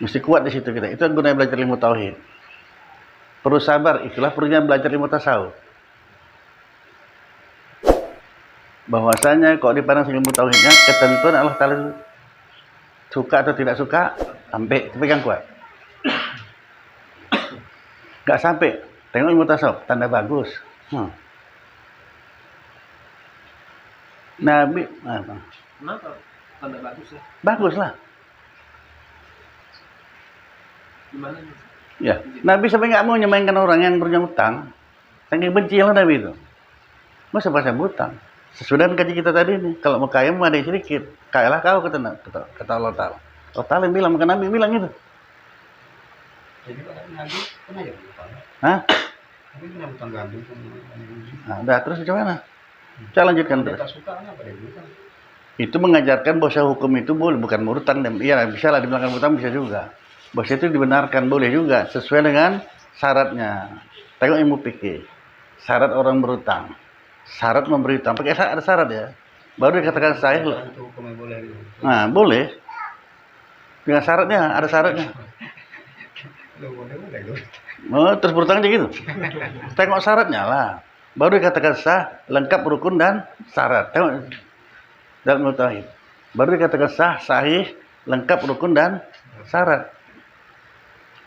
Mesti kuat di situ kita. Itu gunanya belajar ilmu tauhid. Perlu sabar, itulah perlunya belajar ilmu tasawuf. Bahwasanya kalau dipandang ilmu tauhidnya, ketentuan Allah Ta'ala suka atau tidak suka, sampai pegang kuat. Gak sampai, tengok ilmu tasawuf, tanda bagus. Nabi, Kenapa? Tanda bagus ya? bagus lah. Gimana? Ya, Nabi sampai nggak mau nyemainkan orang yang punya utang. Saking benci lah Nabi itu. Masa bahasa utang? Sesudah kaji kita tadi nih, kalau mau kaya mau ada yang sedikit. Kayalah kau kata Allah Ta'ala. Allah Ta'ala bilang, maka Nabi bilang itu. Jadi Nabi pernah ya utang? Hah? Nabi pernah utang gandum? Nah, udah terus gimana? Saya lanjutkan terus. Tak suka apa dia utang? Itu mengajarkan bahwa hukum itu boleh, bukan berutang. Iya, bisa lah dibilang berutang, bisa juga. Bahwa itu dibenarkan, boleh juga, sesuai dengan syaratnya. Tengok ilmu fikih. Syarat orang berutang. Syarat memberi utang. Pakai ada syarat ya. Baru dikatakan sahih. Nah, boleh. Dengan syaratnya, ada syaratnya. Oh, terus berutang aja gitu. Tengok syaratnya lah. Baru dikatakan sah, lengkap rukun dan syarat. Tengok dalam tauhid. Baru dikatakan sah, sahih, lengkap rukun dan syarat.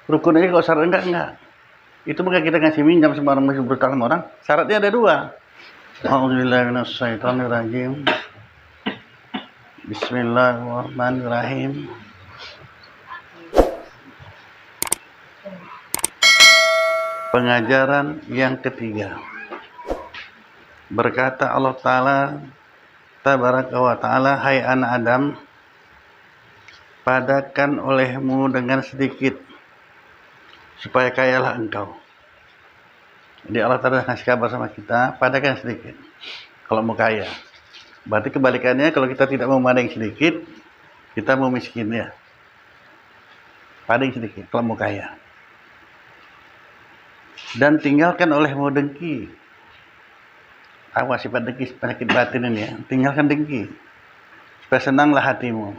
Rukun aja kalau syarat enggak. Itu maka kita ngasih minjam sama orang masih berutang sama orang, syaratnya ada dua. A'udzubillahi minasyaitonirrajim. Bismillahirrahmanirrahim. Pengajaran yang ketiga. Berkata Allah Ta'ala, Tabaraka wa Ta'ala, hai anak Adam, padakan olehmu dengan sedikit, supaya kayalah engkau. Jadi Allah Ta'ala ngasih kabar sama kita, padakan sedikit, kalau mau kaya. Berarti kebalikannya, kalau kita tidak mau pada yang sedikit, kita mau miskin ya. Pada yang sedikit, kalau mau kaya. Dan tinggalkan olehmu dengki. Awas sifat dengki, penyakit batin ini ya. Tinggalkan dengki, supaya senanglah hatimu.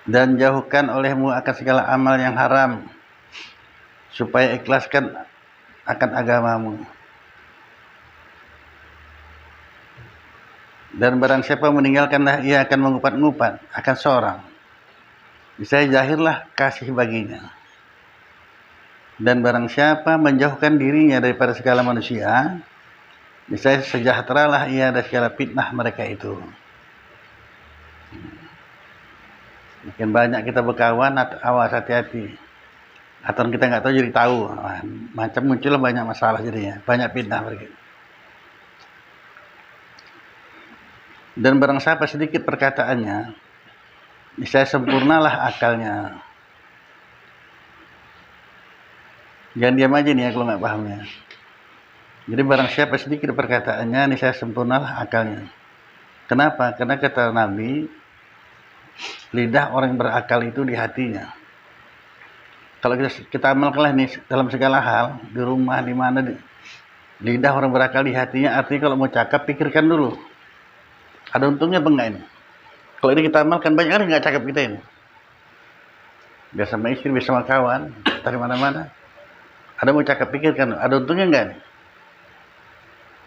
Dan jauhkan olehmu akan segala amal yang haram, supaya ikhlaskan akan agamamu. Dan barang siapa meninggalkanlah, ia akan mengupat-ngupat akan seorang. Bisa zahirlah kasih baginya. Dan barang siapa menjauhkan dirinya daripada segala manusia, bisa sejahteralah ia dari segala fitnah mereka itu. Makin banyak kita berkawan, awas hati-hati. Atau kita nggak tahu jadi tahu, macam muncul banyak masalah jadinya, banyak fitnah mereka. Dan barang siapa sedikit perkataannya, bisa sempurnalah akalnya. Jangan diam aja nih ya kalau nggak pahamnya. Jadi barang siapa sedikit perkataannya, niscaya sempurnalah akalnya. Kenapa? Karena kata Nabi, lidah orang yang berakal itu di hatinya. Kalau kita amalkanlah nih dalam segala hal, di rumah, di mana, lidah orang berakal di hatinya, artinya kalau mau cakap, pikirkan dulu. Ada untungnya apa enggak ini? Kalau ini kita amalkan, banyak kan nggak cakap kita ini. Biasa sama istri, biasa sama kawan, dari mana-mana. Ada mau cakap, pikirkan, ada untungnya enggak nih?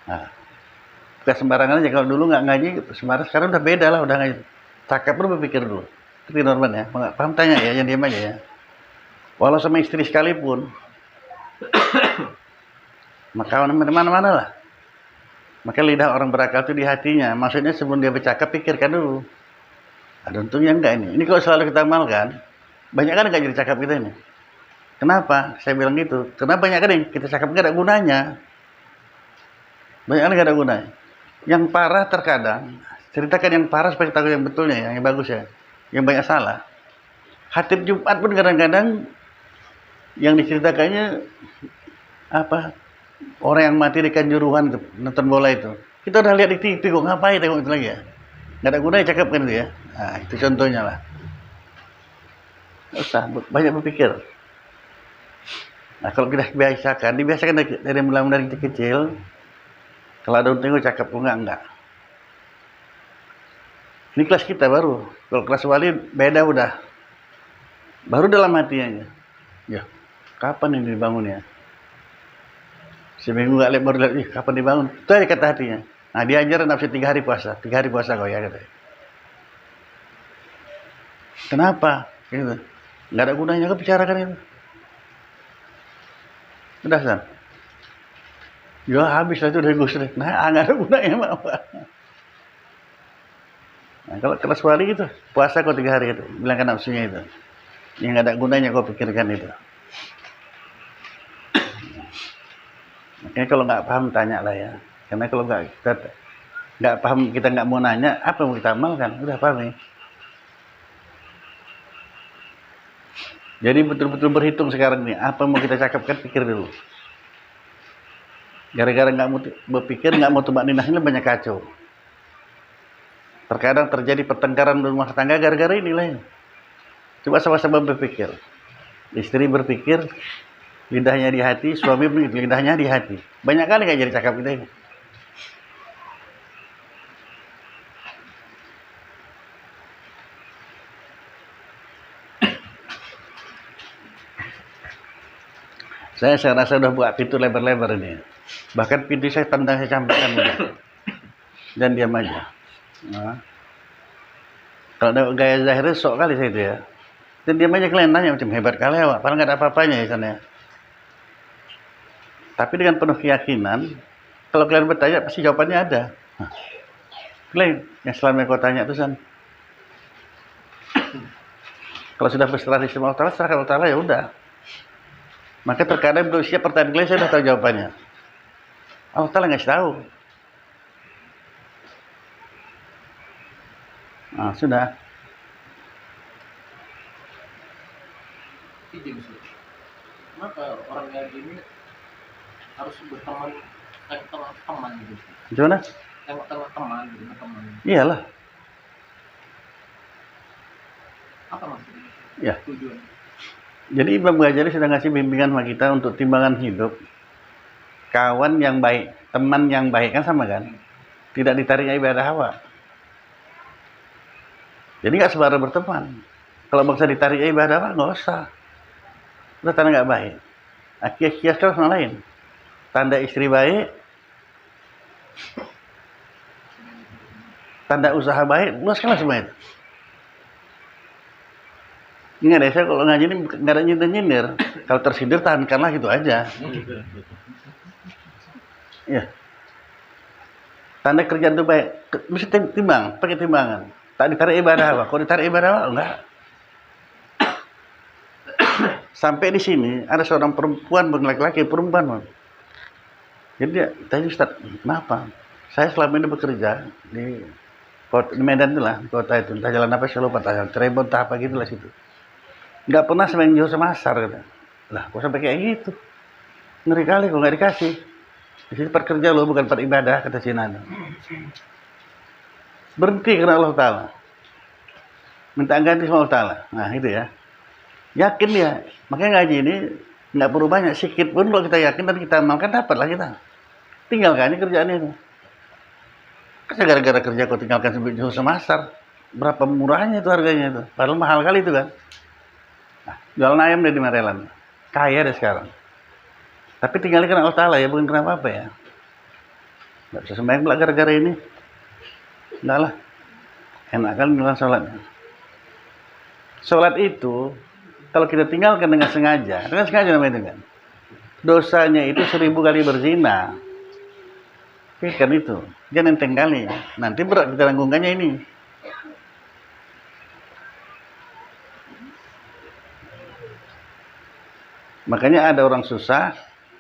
Nah, kita sembarangan aja. Kalau dulu nggak ngaji, sembarang, sekarang udah beda lah, udah ngaji. Cakap dulu, berpikir dulu. Itu normal ya. Nggak paham tanya ya, jangan diam aja ya. Walau sama istri sekalipun, maka mana-mana lah. Maka lidah orang berakal itu di hatinya. Maksudnya sebelum dia bercakap, pikirkan dulu. Ada untungnya enggak ini? Ini kalau selalu kita amalkan, banyak kan enggak jadi cakap kita ini. Kenapa? Saya bilang gitu. Karena banyak kan yang kita cakap enggak ada gunanya. Banyak kan enggak ada gunanya. Yang parah terkadang, ceritakan yang parah supaya kita tahu yang betulnya, yang bagus ya. Yang banyak salah. Khatib Jumat pun kadang-kadang yang diceritakannya apa? Orang yang mati di Kanjuruhan tuh, nonton bola itu. Kita udah lihat di TV kok, ngapain tengok itu lagi ya? Nggak ada gunanya cakap kan itu ya. Nah, itu contohnya lah. Nggak usah, banyak berpikir. Nah, kalau kita dibiasakan dari mulai dari kecil, kalau ada untungnya cakap, enggak. Ini kelas kita baru. Kalau kelas wali beda udah. Baru dalam hatinya. Ya, kapan ini dibangunnya? Seminggu nggak lihat baru lihat, ih kapan dibangun? Itu aja kata hatinya. Nah dia ajaran nafsi 3 hari puasa. 3 hari puasa kau ya katanya. Kenapa? Gitu. Nggak ada gunanya kau bicarakan itu. Udah San. Ya habis lah itu dari Gus Dur. Nah nggak ada gunanya apa. Nah, kalau kelas wali gitu, puasa kau 3 hari itu, bilangkan nafsunya itu. Yang nggak ada gunanya kau pikirkan itu. Makanya kalau nggak paham tanya lah ya. Karena kalau kita nggak paham, kita nggak mau nanya, apa yang mau kita amalkan? Udah paham ya. Jadi betul-betul berhitung sekarang nih, apa yang mau kita cakapkan, pikir dulu. Gara-gara nggak mau berpikir, nggak mau tumak ninahnya banyak kacau. Terkadang terjadi pertengkaran rumah tangga gara-gara inilah. Coba sama-sama berpikir. Istri berpikir, lidahnya di hati, suami berpikir, lidahnya di hati. Banyak kali nggak jadi cakap kita ini. Saya rasa udah buat pintu lebar-lebar ini. Bahkan pintu saya tendang, saya campakkan udah. Dan diam aja. Nah. Kalau ada gaya zahirnya sok kali saya itu ya. Dan diam aja, kalian nanya macam hebat kali ya, padahal nggak ada apa-apanya ya sana. Tapi dengan penuh keyakinan, kalau kalian bertanya pasti jawabannya ada. Nah, kalian yang selama kau tanya itu San. Kalau sudah berserah di sama Allah Ta'ala, serahkan Allah Ta'ala ya udah. Maka terkadang belum siap pertanyaan kalian, saya sudah tahu jawabannya. Allah Ta'ala nggak tahu. Nah, sudah. Ijin sih. Kenapa orang kayak gini harus berteman, teman gitu? Gimana? Teman gitu, teman. Iyalah. Apa maksudnya? Ya. Tujuan. Jadi Imam Ghazali sudah ngasih bimbingan sama kita untuk timbangan hidup. Kawan yang baik, teman yang baik kan sama kan? Tidak ditarik ibadah hawa. Jadi nggak sembarang berteman. Kalau bangsa ditarik ibadah hawa nggak usah. Udah tanda nggak baik. Kias-kias kan sama lain. Tanda istri baik, tanda usaha baik, luaskanlah semua itu. Ingat ya, saya kalau ngaji ini nggak ada nyindir-nyindir. Kalau tersindir tahankanlah gitu aja. Ya. Tanda kerjaan itu baik, mesti timbang, pakai timbangan. Tak ditarik ibadah apa? Kalau ditarik ibadah apa? Enggak. Sampai di sini ada seorang perempuan, bukan laki-laki, perempuan. Jadi dia tanya, Ustaz, kenapa? Saya selama ini bekerja di Medan itulah, kota itu. Entah jalan apa, saya lupa. Cirebon, entah apa gitu lah situ. Nggak pernah semain jauh semasar, kata. Lah, kok sampai kayak gitu? Ngeri kali kalau nggak dikasih. Di sini part kerja lo, bukan part ibadah, kata Cina. Berhenti karena Allah Ta'ala. Minta ganti sama Allah Ta'ala. Nah, itu ya. Yakin dia. Makanya ngaji ini nggak perlu banyak, sedikit pun kalau kita yakin dan kita amalkan, dapatlah kita. Tinggalkan ini kerjaan itu. Kan gara-gara kerja kau tinggalkan jauh semasar. Berapa murahnya itu harganya itu. Padahal mahal kali itu kan. Nah, jualan ayam deh di Marelan. Kaya deh sekarang. Tapi tinggalin karena Allah Ta'ala ya, bukan kenapa apa ya. Nggak bisa sembahyang pula gara-gara ini. Enggak lah. Enak kan dengan sholatnya. Sholat itu, kalau kita tinggalkan dengan sengaja namanya itu kan. Dosanya itu 1000 kali berzina. Pikirkan itu. Jangan enteng kali. Nanti berat kita tanggungkannya ini. Makanya ada orang susah,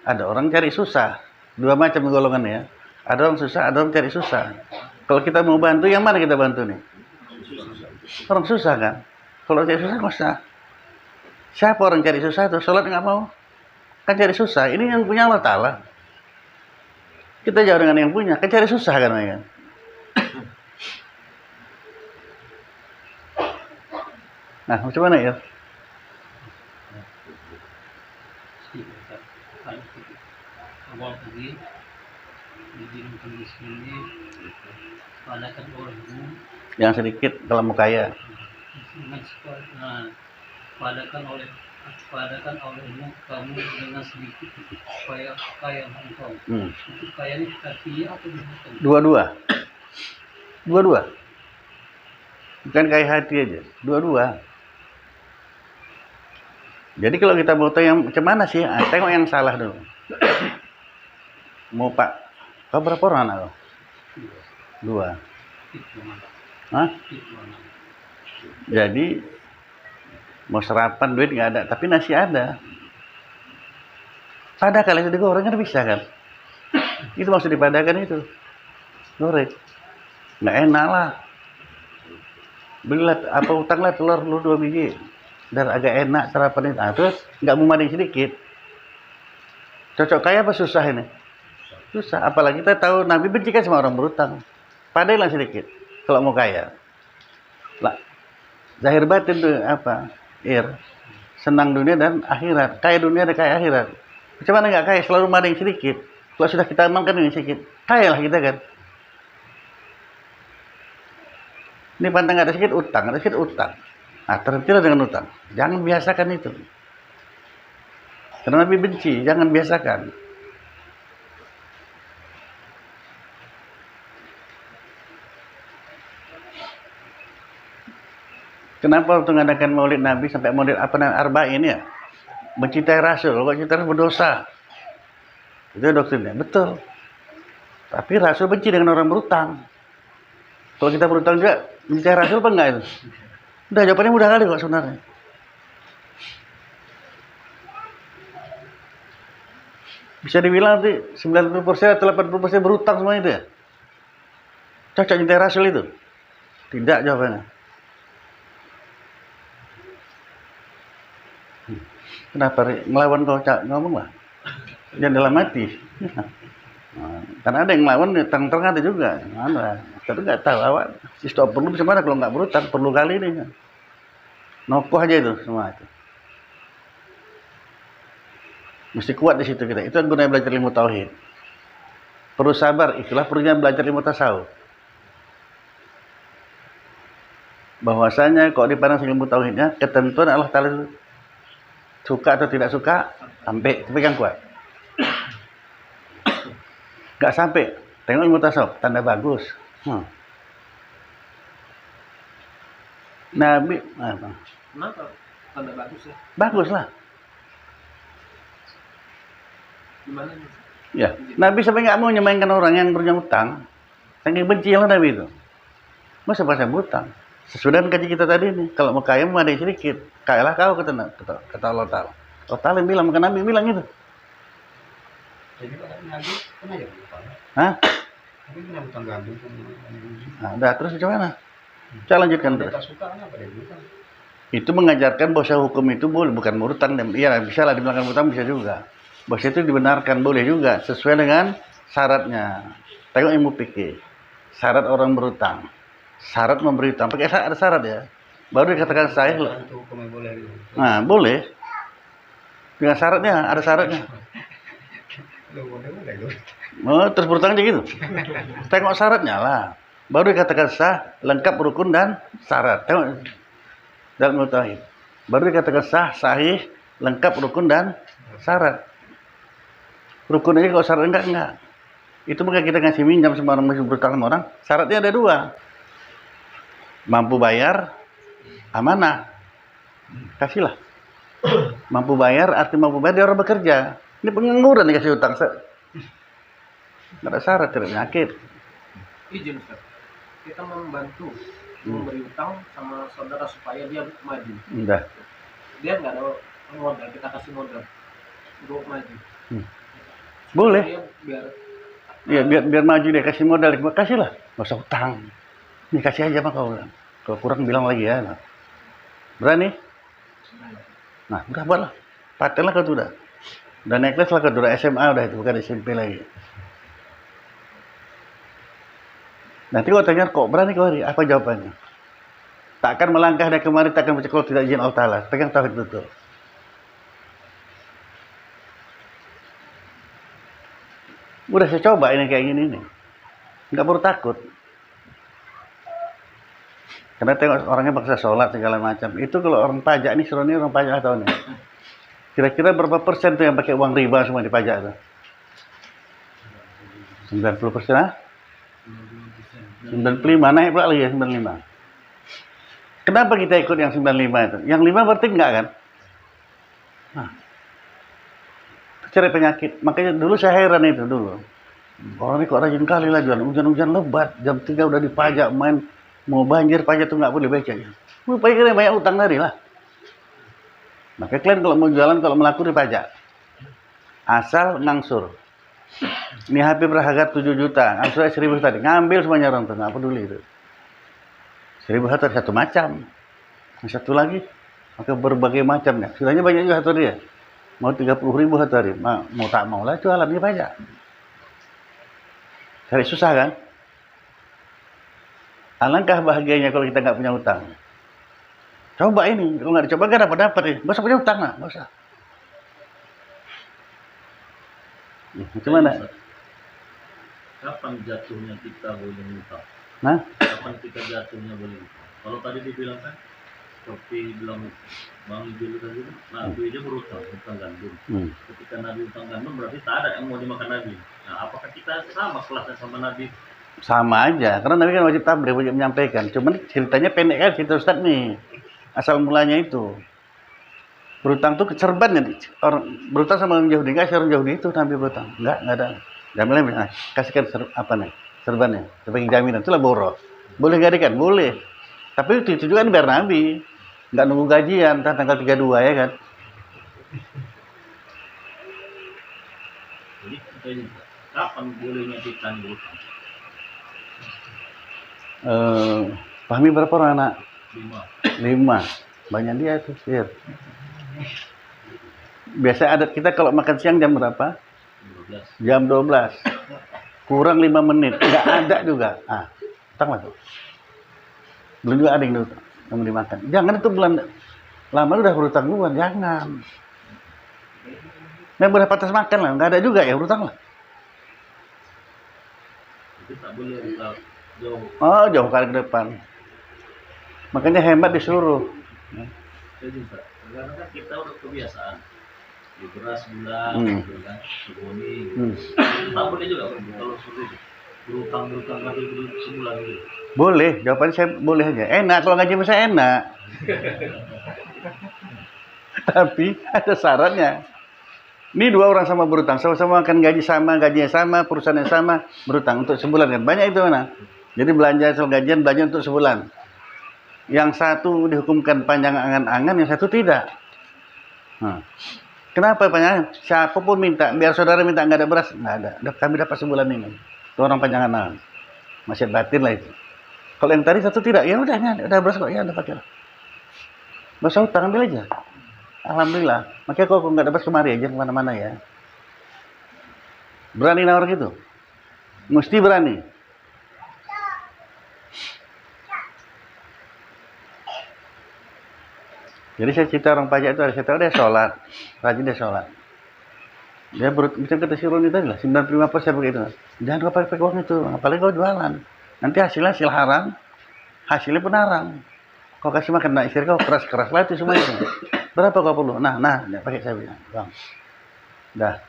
ada orang cari susah. Dua macam golongan ya. Ada orang susah, ada orang cari susah. Kalau kita mau bantu, yang mana kita bantu nih? Orang susah kan? Kalau cari susah nggak usah. Siapa orang cari susah tuh? Sholat nggak mau. Kan cari susah. Ini yang punya Allah Ta'ala. Kita jauh dengan yang punya. Kan cari susah kan mereka. Nah, macam mana ya? Awal tadi diizinkan di sini padakan olehmu Yang sedikit kalau mau kaya. padakan olehmu kamu dengan sedikit supaya kaya engkau. Itu kaya ini artinya apa? Dua-dua. Dua-dua. Bukan kaya hati aja. Dua-dua. Jadi kalau kita mau tahu yang macam mana sih, tengok yang salah dulu. Mau Pak, kau berapa orang anak kau? Dua. Hah? Jadi mau sarapan duit nggak ada, tapi nasi ada. Padahal itu digoreng kan bisa kan? Itu maksud dipadakan itu. Goreng. Nggak enak lah. Belilah apa utanglah telur lu 2 biji. Dan agak enak sarapan itu. Nah, terus nggak mau mading sedikit. Cocok kaya apa susah ini? Susah. Apalagi kita tahu Nabi benci kan sama orang berutang. Padahal sedikit. Kalau mau kaya. Lah, zahir batin tuh apa? Senang dunia dan akhirat. Kaya dunia dan kaya akhirat. Macam mana nggak kaya? Selalu mading sedikit. Kalau sudah kita amalkan ini sedikit. Kaya lah kita kan. Ini pantang ada sedikit utang. Nah, terhentilah dengan utang. Jangan biasakan itu. Karena Nabi benci, jangan biasakan. Kenapa untuk mengadakan maulid Nabi sampai maulid apa namanya Arba'in ya? Mencintai Rasul, kalau cinta Rasul berdosa. Itu doktrinnya, betul. Tapi Rasul benci dengan orang berutang. Kalau kita berutang juga, mencintai Rasul apa enggak itu? Udah, jawabannya mudah kali kok sebenarnya. Bisa dibilang nanti 90% atau 80% berutang semua itu ya? Cocok cintai Rasul itu? Tidak jawabannya. Kenapa ngelawan kau ngomong lah? Jangan dalam hati. Nah, karena ada yang ngelawan terang-terang ada juga. Ada. Tapi nggak tahu awak. Istop perlu bisa mana kalau nggak berutang? Perlu kali ini. Nokoh aja itu semua itu. Mesti kuat di situ kita. Itu yang gunanya belajar ilmu tauhid. Perlu sabar. Itulah perlunya belajar ilmu tasawuf. Bahwasanya kalau dipandang ilmu tauhidnya, ketentuan Allah Ta'ala itu suka atau tidak suka, sampai pegang kuat. Gak sampai. Tengok ilmu tasawuf, tanda bagus. Nabi apa? Kenapa tanda bagus ya? Bagus lah. Gimana nih? Ya, Nabi sampai nggak mau nyemainkan orang yang punya utang. Saking benci lah Nabi itu. Masa pasang utang? Sesudah dengan kaji kita tadi nih, kalau mau kaya mau ada sedikit. Kayalah kau kata Allah Ta'ala. Allah Ta'ala bilang, maka Nabi bilang gitu. Jadi Nabi pernah ya? Hah? Nabi pernah utang gandum. Nah, udah terus macam mana? Saya lanjutkan terus. Suka kenapa dia utang? Itu mengajarkan bahwa hukum itu boleh, bukan berutang. Iya, bisa lah dibilang berutang, bisa juga. Bahwa itu dibenarkan, boleh juga. Sesuai dengan syaratnya. Tengok ilmu fikih. Syarat orang berutang. Syarat memberi utang. Pakai ada syarat ya. Baru dikatakan sahih loh. Nah, boleh. Dengan syaratnya, ada syaratnya. Oh, terus berutang aja gitu. Tengok syaratnya lah. Baru dikatakan sah, lengkap rukun dan syarat. Tengok dalam tauhid. Baru dikatakan sah, sahih, lengkap rukun dan syarat. Rukun aja kalau syarat enggak. Itu makanya kita ngasih minjam sama orang masih berutang sama orang. Syaratnya ada 2. Mampu bayar, amanah. Kasihlah. Mampu bayar, arti mampu bayar dia orang bekerja. Ini pengangguran dikasih utang. Nggak ada syarat, tidak penyakit. Izin Ustaz. Kita membantu memberi utang sama saudara supaya dia maju. Udah. Dia nggak ada modal, kita kasih modal untuk maju. Boleh. Dia biar maju dia kasih modal, kasih lah. Nggak usah utang. Ini kasih aja mah kau bilang. Kalau kurang bilang lagi ya. Nah. Berani? Nah, udah buatlah. Paten lah kau tuh udah. Udah naik kelas lah kau udah SMA udah itu, bukan SMP lagi. Nanti kau tanya, kok berani kau hari? Apa jawabannya? Takkan melangkah dari kemari, takkan baca kalau tidak izin Allah Ta'ala. Pegang tauhid betul. Udah saya coba ini kayak gini nih. Nggak perlu takut. Karena tengok orangnya paksa sholat segala macam. Itu kalau orang pajak nih, suruh nih orang pajak tahu nih. Kira-kira berapa persen tuh yang pakai uang riba semua di pajak tuh? 90% ah? 95, naik pula lagi ya 95. Kenapa kita ikut yang 95 itu? Yang 5 berarti enggak kan? Nah, cari penyakit. Makanya dulu saya heran itu dulu. Orang ini kok rajin kali lah jualan. Hujan-hujan lebat, jam 3 udah dipajak, main mau banjir pajak tuh nggak boleh baca ya. Mau pajak banyak utang tadi lah. Makanya kalian kalau mau jualan, kalau melaku dipajak. Asal ngangsur. Ini HP berharga 7 juta, ngangsur 1.000 tadi. Ngambil semuanya orang tuh, nggak peduli itu. 1.000 hektar satu macam. Yang satu lagi, maka berbagai macamnya. Sudahnya banyak juga hektar dia. Mau 30.000 hektar dia. Mau tak mau lah jualan dia pajak. Cari susah kan? Alangkah bahagianya kalau kita nggak punya utang. Coba ini, kalau nggak dicoba nggak dapat ya. Nggak usah punya utang lah, nggak usah. Gimana? Kapan jatuhnya kita boleh utang? Nah? Kapan kita jatuhnya boleh utang? Kalau tadi dibilang kan, seperti bilang Bang Ijul tadi, Nabi aja berutang, utang gandum. Ketika Nabi utang gandum berarti tak ada yang mau dimakan Nabi. Nah, apakah kita sama kelasnya sama Nabi? Sama aja, karena Nabi kan wajib tabligh, wajib menyampaikan. Cuman ceritanya pendek kan cerita Ustaz nih. Asal mulanya itu. Berutang tuh serban ya. Orang berutang sama orang Yahudi, enggak orang Yahudi itu Nabi berutang. Enggak ada. Jaminan kasihkan apa nih? Serbannya sebagai jaminan, itulah boros. Boleh gadikan? Boleh. Tapi itu juga kan biar Nabi. Enggak nunggu gajian tanggal 32 ya kan. Jadi kita juga, kapan bolehnya kita berutang? Fahmi berapa orang anak? 5. 5. Banyak dia tuh, Sir. Biasa adat kita kalau makan siang jam berapa? 12. Jam 12. Kurang 5 menit. Enggak ada juga. Utang lah tuh. Belum juga ada yang mau dimakan. Jangan itu bulan lama udah berutang duluan, jangan. Nah, udah batas makan lah, enggak ada juga ya berutang lah. Itu tak boleh utang jauh. Oh, jauh kali ke depan. Makanya hemat disuruh. Saya juga. Karena kan kita udah kebiasaan. Di beras bulan, gitu kan, seboni. Tak boleh juga kalau sudah berutang nanti sebulan gitu. Boleh, jawabannya saya boleh aja. Enak kalau gaji saya enak. Tapi ada syaratnya. Ini 2 orang sama berutang, sama-sama akan gaji sama, gajinya sama, perusahaannya sama, berutang untuk sebulan kan. Banyak itu mana? Jadi belanja soal gajian, belanja untuk sebulan. Yang satu dihukumkan panjang angan-angan, yang satu tidak. Kenapa panjang? Siapapun minta, biar saudara minta nggak ada beras, nggak ada. Kami dapat sebulan ini. Itu orang panjang angan. Masih batin lah itu. Kalau yang tadi satu tidak, ya udah beras kok, ya udah pakai. Nggak usah utang, ambil aja. Alhamdulillah. Makanya kalau nggak dapat kemari aja kemana-mana ya. Berani nawar gitu. Mesti berani. Jadi saya cerita orang pajak itu, saya tahu dia sholat. Rajin dia sholat. Dia bisa kata si Roni tadi lah, 95% begitu. Jangan kau pakai uang itu, apalagi kau jualan. Nanti hasilnya hasil haram, hasilnya pun haram. Kau kasih makan nak istri kau keras-keras lah itu semua itu. Berapa kau perlu? Nah, pakai saya bilang, bang. Dah.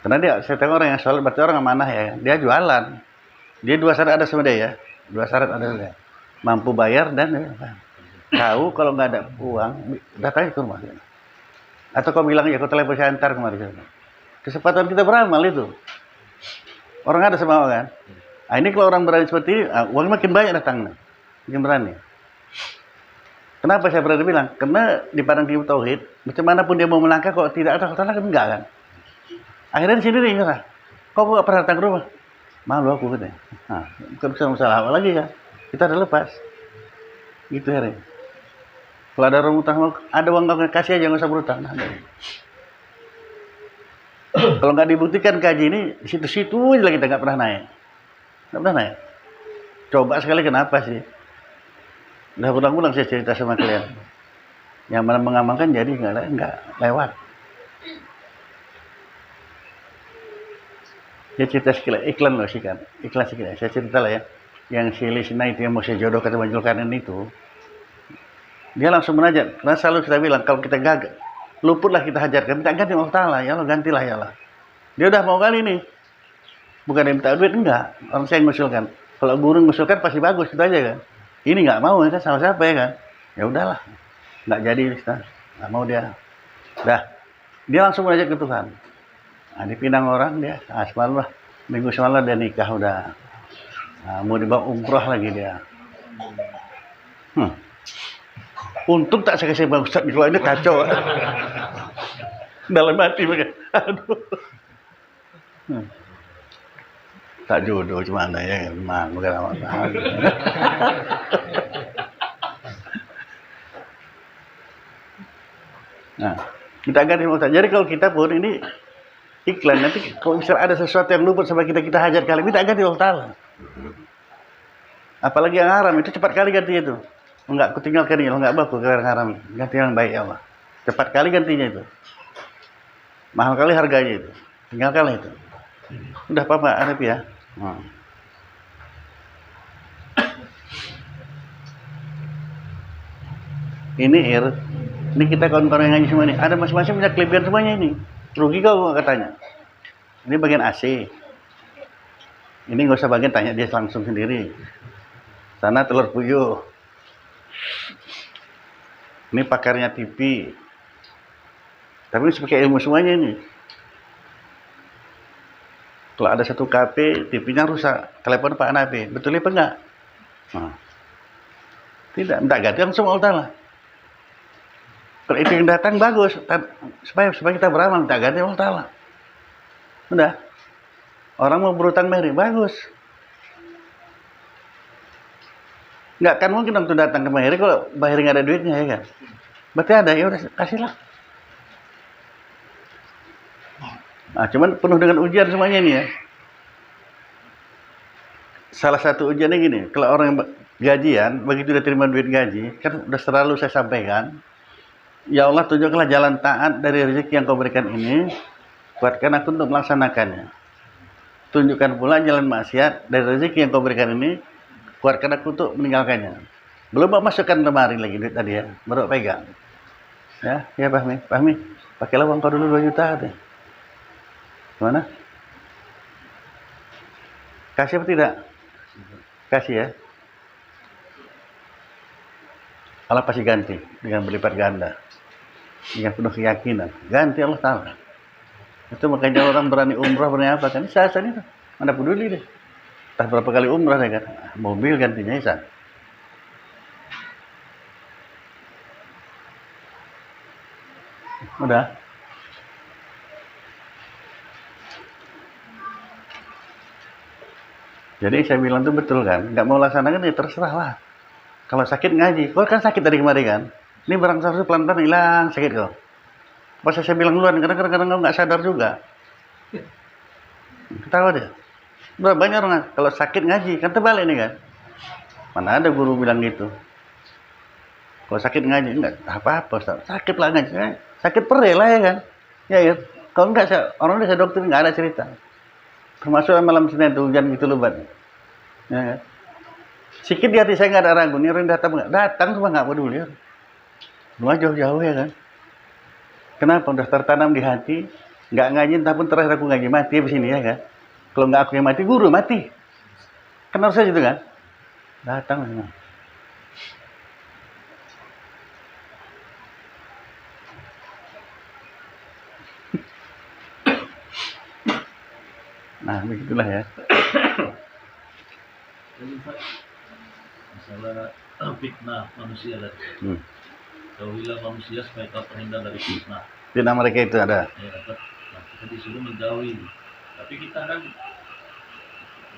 Karena saya tengok orang yang sholat berarti orang amanah ya. Dia jualan. Dia 2 syarat ada sama dia ya. 2 syarat ada dia. Mampu bayar dan tahu kalau nggak ada uang, datang ke rumah. Atau kau bilang ya kau telepon saya antar kemari. Kesempatan kita beramal itu. Orang ada sama kan. Ini kalau orang berani seperti ini, uang makin banyak datang. Makin berani. Kenapa saya berani bilang? Karena di padang hidup tauhid, macam mana pun dia mau melangkah, kalau tidak ada kan enggak kan. Akhirnya di sini nih nyerah. Kok nggak pernah datang ke rumah? Malu aku gitu. Bukan bisa masalah apa lagi kan. Kita udah lepas. Gitu ya. Kalau ada orang utang, ada uang kau kasih aja, nggak usah berutang. Kalau nggak dibuktikan kaji ini, situ-situ aja kita nggak pernah naik. Nggak pernah naik. Coba sekali kenapa sih? Udah ulang-ulang saya cerita sama kalian. Yang mana mengamalkan jadi nggak lewat. Dia cerita sekilas, iklan loh sih kan, iklan sekilas. Saya cerita lah ya, yang si Lisna itu yang mau saya jodoh kata Zulkarnain itu, dia langsung menajat. Karena selalu kita bilang kalau kita gagal, luputlah kita hajarkan, minta ganti Allah Taala, ya Allah gantilah ya Allah. Dia udah mau kali nih, bukan dia minta duit enggak, orang saya ngusulkan. Kalau guru ngusulkan pasti bagus itu aja kan. Ini nggak mau ya kan, sama siapa ya kan? Ya udahlah, nggak jadi Lisna, nggak mau dia. Dah, dia langsung menajat ke Tuhan. Nah, dipinang orang dia, semalam lah, minggu semalam dia nikah udah. Nah, mau dibawa umroh lagi dia. Untung tak saya kasih Bang Ustaz, kalau ini kacau. Dalam hati mereka. Aduh. Tak jodoh cuma ya, memang bukan apa-apa. Nah, kita ganti Ustaz. Jadi kalau kita pun ini iklan, nanti kalau misalnya ada sesuatu yang luput sama kita hajar kali, minta ganti Allah Ta'ala. Apalagi yang haram, itu cepat kali ganti itu. Enggak, aku tinggalkan ini, enggak baku ke yang haram. Ganti yang baik ya Allah. Cepat kali gantinya itu. Mahal kali harganya itu. Tinggalkan itu. Udah Pak Arif ya. Ini kita kawan-kawan yang ngaji semua nih. Ada masing-masing punya kelebihan semuanya ini. Rugi kau katanya. Ini bagian AC. Ini nggak usah bagian, tanya dia langsung sendiri. Sana telur puyuh. Ini pakarnya TV. Tapi ini pakai ilmu semuanya ini. Kalau ada satu KP, TV-nya rusak. Telepon Pak Nabi. Betul apa enggak? Tidak. Minta ganti langsung Allah Ta'ala. Kalau itu yang datang bagus, supaya kita beramal, tak ganti Allah Ta'ala. Udah. Orang mau berutang Mahiri, bagus. Nggak kan mungkin untuk datang ke Mahiri kalau Mahiri nggak ada duitnya ya kan. Berarti ada, ya udah kasihlah. Nah, cuman penuh dengan ujian semuanya ini ya. Salah satu ujiannya gini, kalau orang yang gajian, begitu udah terima duit gaji, kan udah selalu saya sampaikan, ya Allah tunjukkanlah jalan taat dari rezeki yang kau berikan ini, kuatkan aku untuk melaksanakannya. Tunjukkan pula jalan maksiat dari rezeki yang kau berikan ini, kuatkan aku untuk meninggalkannya. Belum mau masukkan lemari lagi duit tadi ya, baru pegang. Ya Fahmi, pakailah uang kau dulu 2 juta deh. Mana? Kasih apa tidak? Kasih ya. Allah pasti ganti dengan berlipat ganda. Dengan penuh keyakinan. Ganti Allah Ta'ala. Itu makanya orang berani umrah, berani apa kan? Saat itu. Mana peduli deh. Entah berapa kali umrah ya kan. Mobil gantinya Isa. Udah. Jadi saya bilang itu betul kan. Nggak mau laksanakan ya terserah lah. Kalau sakit ngaji. Kau kan sakit dari kemarin kan. Ini barang seharusnya pelan-pelan hilang sakit kau. Pas saya bilang duluan, kadang-kadang kau nggak sadar juga. Ketawa dia. Berapa banyak orang kalau sakit ngaji, kan terbalik nih kan. Mana ada guru bilang gitu. Kalau sakit ngaji, enggak apa-apa Ustaz. Sakit lah ngaji. Sakit perih lah ya kan. Ya. Kalau enggak, orang desa dokter nggak ada cerita. Termasuk malam Senin itu hujan gitu lebat. Ya kan. Sikit di hati saya nggak ada ragu. Ini orang datang cuma nggak peduli. Cuma jauh-jauh ya kan. Kenapa? Udah tertanam di hati. Nggak ngaji, entah pun terakhir aku ngaji mati di sini ya kan. Kalau nggak aku yang mati, guru mati. Kenal saya gitu kan. Datang memang. Nah, begitulah ya. Masalah fitnah manusia tadi. Jauhilah manusia supaya kau terhindar dari fitnah. Fitnah mereka itu ada. Ya, dapat. Nah, kita disuruh menjauhi. Tapi kita kan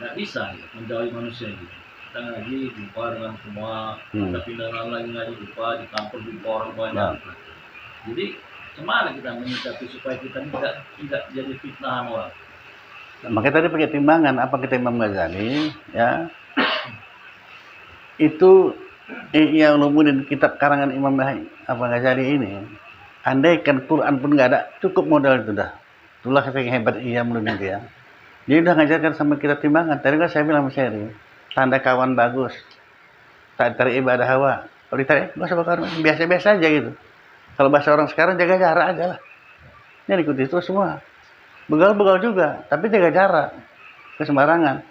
nggak bisa ya, menjauhi manusia gitu. Kita ngaji jumpa dengan semua, kita pindah lagi ngaji jumpa di kantor jumpa orang banyak. Jadi gimana kita menyikapi supaya kita tidak jadi fitnahan orang? Makanya tadi pakai timbangan apa kata Imam Ghazali ya. Itu yang lumudin kitab karangan Imam Ghazali ini. Andaikan Quran pun nggak ada, cukup modal itu dah. Itulah yang hebat Ihya Ulumuddin ya. Dia udah ngajarkan sama kita timbangan. Tadi kan saya bilang sama Sherry, tanda kawan bagus, tak tarik ibadah hawa. Kalau ditarik, nggak usah bakar, biasa-biasa aja gitu. Kalau bahasa orang sekarang jaga jarak aja lah. Ini ikuti itu semua. Begal-begal juga, tapi jaga jarak. Ke sembarangan.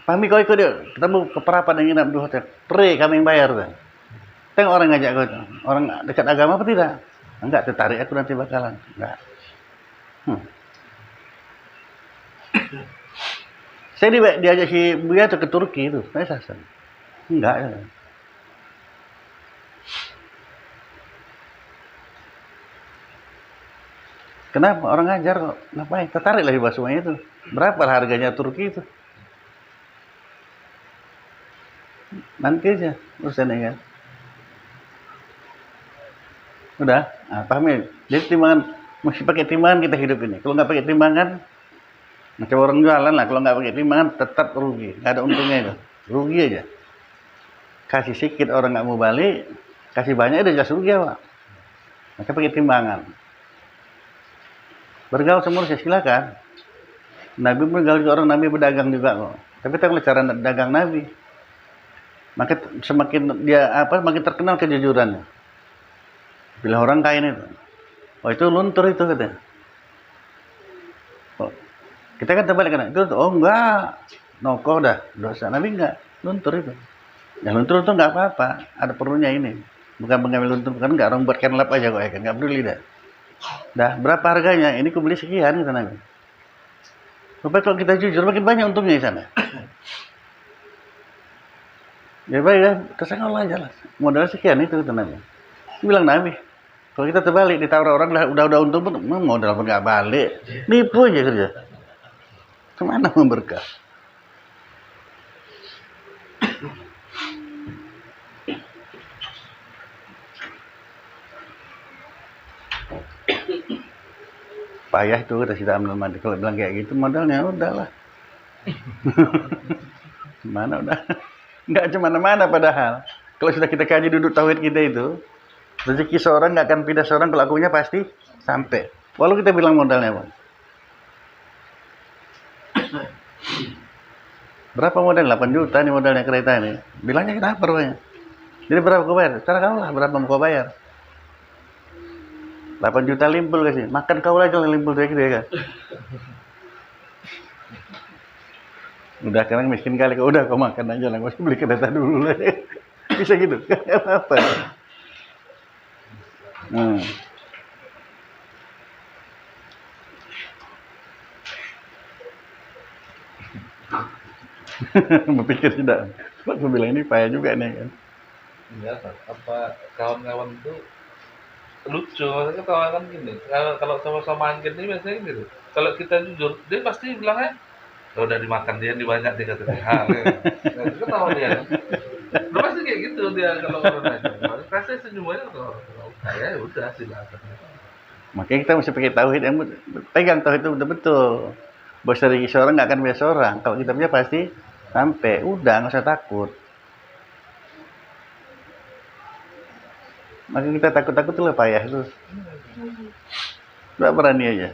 Pahmi kau ikut dia, ketemu ke perapat yang nginap di hotel. Kami yang bayar tuh. Tengok orang ngajak kau tuh. Orang dekat agama apa tidak? Enggak, tertarik aku nanti bakalan. Enggak. Saya diajak si Buya tuh ke Turki itu, saya sasar. Enggak ya. Kenapa? Orang ngajar kok. Ngapain? Tertarik lagi bahasanya itu. Berapa harganya Turki itu? Nanti aja urusannya kan. Udah, paham ya? Jadi timbangan, mesti pakai timbangan kita hidup ini. Kalau nggak pakai timbangan, macam orang jualan lah. Kalau nggak pakai timbangan, tetap rugi. Nggak ada untungnya itu. Rugi aja. Kasih sedikit orang nggak mau balik, kasih banyak udah jelas rugi ya, Pak. Maka pakai timbangan. Bergaul semua saya silakan. Nabi bergaul juga, orang Nabi berdagang juga kok. Tapi kalau cara dagang Nabi, maka semakin dia makin terkenal kejujurannya. Bila orang kaya itu, oh itu luntur itu katanya. Oh, kita kan terbalik kan itu, oh enggak, nokoh dah dosa. Nabi enggak, luntur itu. Ya luntur itu enggak apa-apa, ada perlunya ini. Bukan mengambil luntur, bukan enggak orang buat kenlap aja kok ya kan, enggak peduli dah. Dah, berapa harganya? Ini ku beli sekian kata Nabi. Supaya kalau kita jujur makin banyak untungnya di sana. Ya baik ya, terserah Allah aja lah. Modal sekian itu kata Nabi. Bilang Nabi, kalau kita terbalik ditawar orang udah untung pun modal pun nggak balik, nipu aja kerja. Kemana memberkah? Payah tuh kata si Amnul Mandi. Kalau bilang kayak gitu modalnya udahlah. Mana udah nggak cemana-mana padahal. Kalau sudah kita kaji duduk tauhid kita itu, rezeki seorang nggak akan pindah seorang, pelakunya pasti sampai. Walau kita bilang modalnya Bang. Berapa modal? 8 juta nih modalnya kereta ini. Bilangnya kenapa rupanya? Jadi berapa kau bayar? Cara kau lah berapa mau kau bayar? 8 juta limpul kasih. Makan kau aja limpul dari gitu ya kan. Udah sekarang miskin kali, udah kau makan aja lah, gak usah beli kereta dulu lah. Bisa gitu, gak apa-apa. Berpikir tidak. Aku bilang ini payah juga nih kan. Iya, apa kawan-kawan itu lucu, maksudnya kawan kan gini. Kalau sama-sama angin ini biasanya gitu. Kalau kita jujur, dia pasti bilangnya, "Oh, udah dimakan dia, dibanyak dia katanya." Nah, itu ketawa dia. Udah pasti kayak gitu dia kalau orang aja. Kasih senyumannya kalau kaya ya udah silakan. Makanya kita mesti pakai tauhid yang pegang tauhid itu betul-betul. Bos dari seorang nggak akan biasa orang. Kalau kita punya pasti sampai. Udah nggak usah takut. Maka kita takut-takut tuh lah payah itu. Nggak berani aja.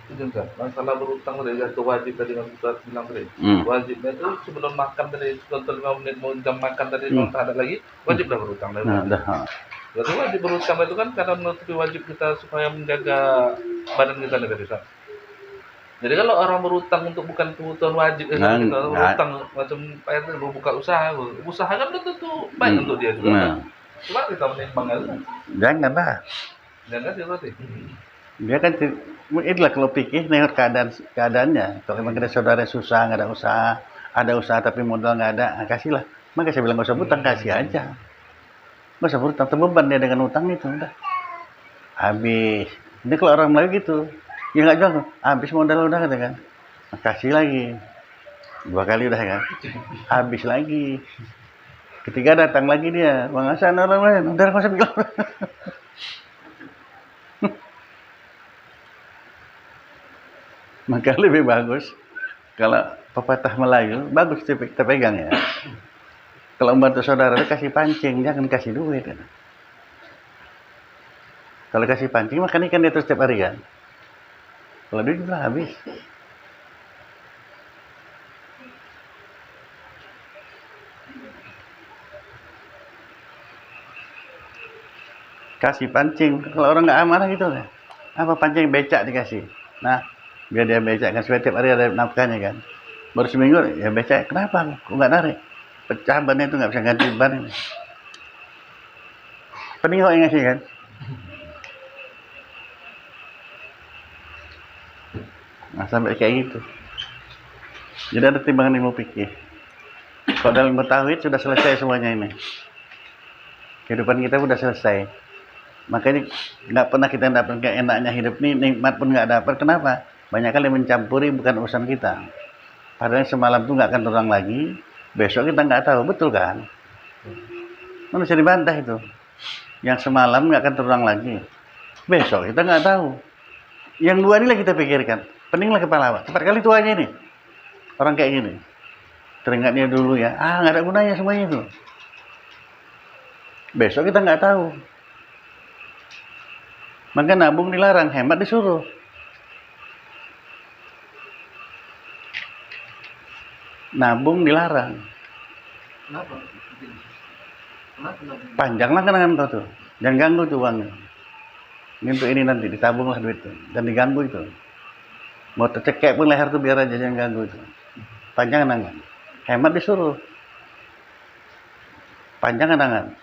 Itu kan masalah berutang tadi jatuh wajib tadi yang Ustaz bilang tadi. Wajibnya itu sebelum makan tadi contoh 5 menit mau jam makan tadi kalau tak ada lagi wajib dah berutang tadi. Nah, dah. Berarti wajib berutang itu kan karena menutupi wajib kita supaya menjaga badan kita tadi Ustaz. Jadi kalau orang berutang untuk bukan kebutuhan wajib, kita berutang macam kayak itu buka usaha kan belum tentu baik untuk dia juga. Cuma kita menimbang aja. Jangan lah. Jangan sih berarti. Dia kan itulah kalau pikir nengok keadaannya. Kalau memang ada saudara susah, nggak ada usaha, ada usaha tapi modal nggak ada, kasihlah. Maka saya bilang nggak usah utang, kasih aja. Nggak usah berutang, terbeban dia dengan utang itu udah. Habis. Ini kalau orang Melayu gitu. Ya nggak jual, habis modal udah kata kan, kasih lagi 2 kali udah kan, habis lagi, ketiga datang lagi dia, Bang Hasan orang lain, udah nggak usah bilang. Maka lebih bagus kalau pepatah Melayu bagus kita pegang ya. Kalau membantu saudara kasih pancing, jangan kasih duit. Kalau kasih pancing makan ikan dia terus setiap hari kan. Kalau duit udah habis. Kasih pancing, kalau orang nggak amanah gitu kan. Apa pancing becak dikasih. Nah, biar dia becak kan supaya tiap hari ada nafkahnya kan. Baru seminggu ya becak, kenapa? Kok nggak narik? Pecah bannya itu nggak bisa ganti ban ini. Pening kok yang ngasih kan. Nah, sampai kayak gitu. Jadi ada timbangan ilmu fikih. Kalau dalam bertauhid sudah selesai semuanya ini. Kehidupan kita sudah selesai. Makanya nggak pernah kita dapat kayak enaknya hidup ini, nikmat pun nggak dapat. Kenapa? Banyak kali mencampuri bukan urusan kita. Padahal semalam tuh nggak akan terulang lagi. Besok kita nggak tahu, betul kan? Mana bisa dibantah itu. Yang semalam nggak akan terulang lagi. Besok kita nggak tahu. Yang dua inilah kita pikirkan. Peninglah kepala, cepat kali tuanya ini. Orang kayak gini. Teringatnya dulu ya. Nggak ada gunanya semuanya itu. Besok kita nggak tahu. Maka nabung dilarang, hemat disuruh. Nabung dilarang. Kenapa? Kenapa nabung? Panjanglah kenangan kau tuh. Jangan ganggu tuh uangnya. Ini untuk ini nanti, ditabunglah duit tuh. Dan diganggu itu. Mau tercekek pun leher tuh biar aja, jangan ganggu itu. Panjang kenangan. Hemat disuruh. Panjang kenangan.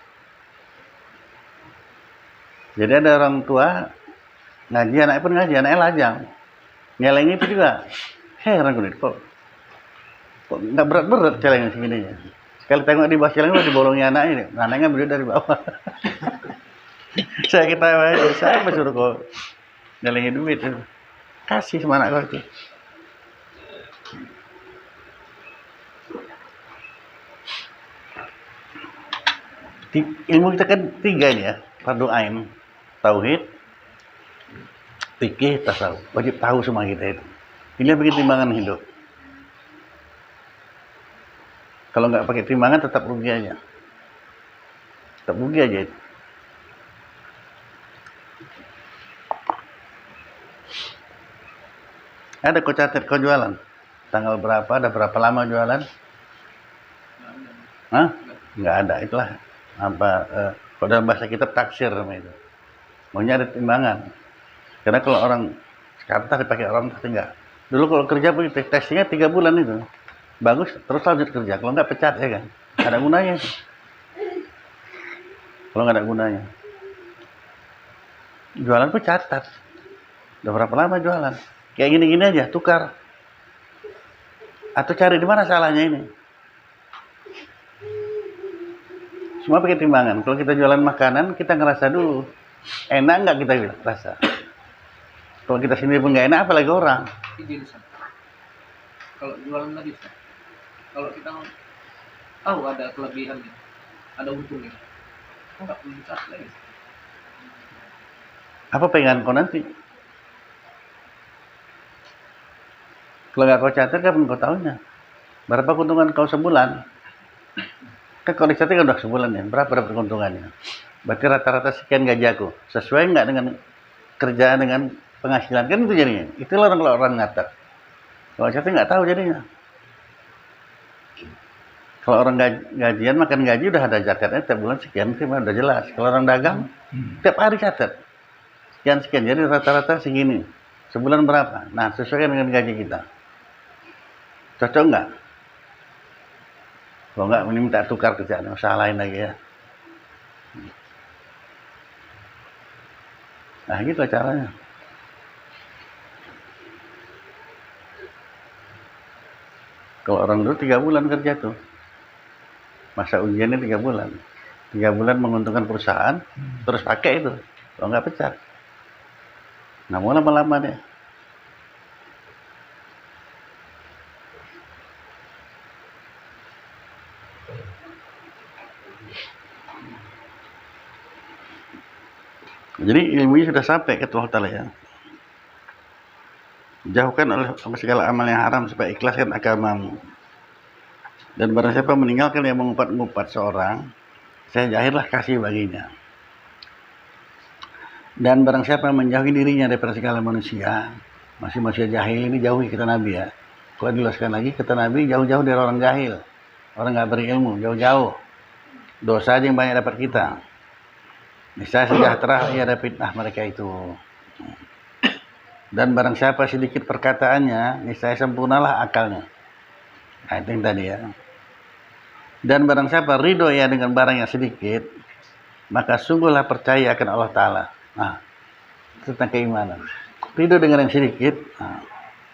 Jadi ada orang tua ngaji, anaknya pun ngaji, anaknya lajang. Nyeleng itu juga. Heran gue kok nggak berat-berat celengnya segininya. Sekali tengok di bawah celeng udah dibolongi anaknya, anaknya berdiri dari bawah. Saya ketawa aja, saya suruh kok nyelengin duit. Kasih sama anak kau itu. Ilmu kita kan tiga ini ya, fardu ain, tauhid, fikih, tasawuf. Wajib tahu semua kita itu. Ini begitu timbangan hidup. Kalau nggak pakai timbangan tetap rugi aja. Tetap rugi aja itu. Ada kau catat kau jualan. Tanggal berapa, ada berapa lama jualan? Hah? Nggak ada, itulah. Kalau dalam bahasa kita taksir sama itu. Maunya ada timbangan. Karena kalau orang sekarang dipakai orang tapi enggak. Dulu kalau kerja pun testingnya 3 bulan itu. Bagus, terus lanjut kerja. Kalau enggak pecat ya kan. Nggak ada gunanya. Kalau nggak ada gunanya. Jualan pun catat. Udah berapa lama jualan? Kayak gini-gini aja, tukar. Atau cari di mana salahnya ini. Semua pakai timbangan. Kalau kita jualan makanan, kita ngerasa dulu. Enak nggak kita rasa? Kalau kita sendiri pun nggak enak, apalagi orang. Gini, kalau jualan tadi, kalau kita tahu ada kelebihannya, ada untungnya, nggak perlu dicari lagi. Apa pegangan kau nanti? Kalau nggak kau catat, kapan kau tahunya? Berapa keuntungan kau sebulan? Kan kalau dicatat kan udah sebulan ya, berapa dapat keuntungannya? Berarti rata-rata sekian gaji aku. Sesuai nggak dengan kerjaan, dengan penghasilan? Kan itu jadinya. Itulah orang ngatat. Kalau catat nggak tahu jadinya. Kalau orang gajian, makan gaji udah ada zakatnya, tiap bulan sekian, udah jelas. Kalau orang dagang, tiap hari catat. Sekian, jadi rata-rata segini. Sebulan berapa? Nah, sesuaikan dengan gaji kita. Cocok nggak? Kalau nggak, ini minta tukar kerjaan, usaha lain lagi ya. Nah, gitu caranya. Kalau orang dulu 3 bulan kerja tuh. Masa ujiannya 3 bulan. 3 bulan menguntungkan perusahaan, terus pakai itu. Kalau nggak pecat. Nah, mau lama-lama deh. Jadi ilmunya sudah sampai ke Tuhan Ta'ala ya. Jauhkan oleh segala amal yang haram supaya ikhlaskan agamamu. Dan barang siapa meninggalkan yang mengumpat-ngumpat seorang, saya jahirlah kasih baginya. Dan barang siapa menjauhi dirinya daripada segala manusia, masih manusia jahil ini jauhi kata Nabi ya. Kalau dijelaskan lagi kata Nabi, jauh-jauh dari orang jahil, orang nggak berilmu, jauh-jauh. Dosa aja yang banyak dapat kita. Niscaya sejahtera ia ada fitnah mereka itu. Dan barang siapa sedikit perkataannya, niscaya sempurnalah akalnya. Nah, itu yang tadi ya. Dan barang siapa ridho ia dengan barang yang sedikit, maka sungguhlah percaya akan Allah Ta'ala. Nah, tentang keimanan. Ridho dengan yang sedikit, nah,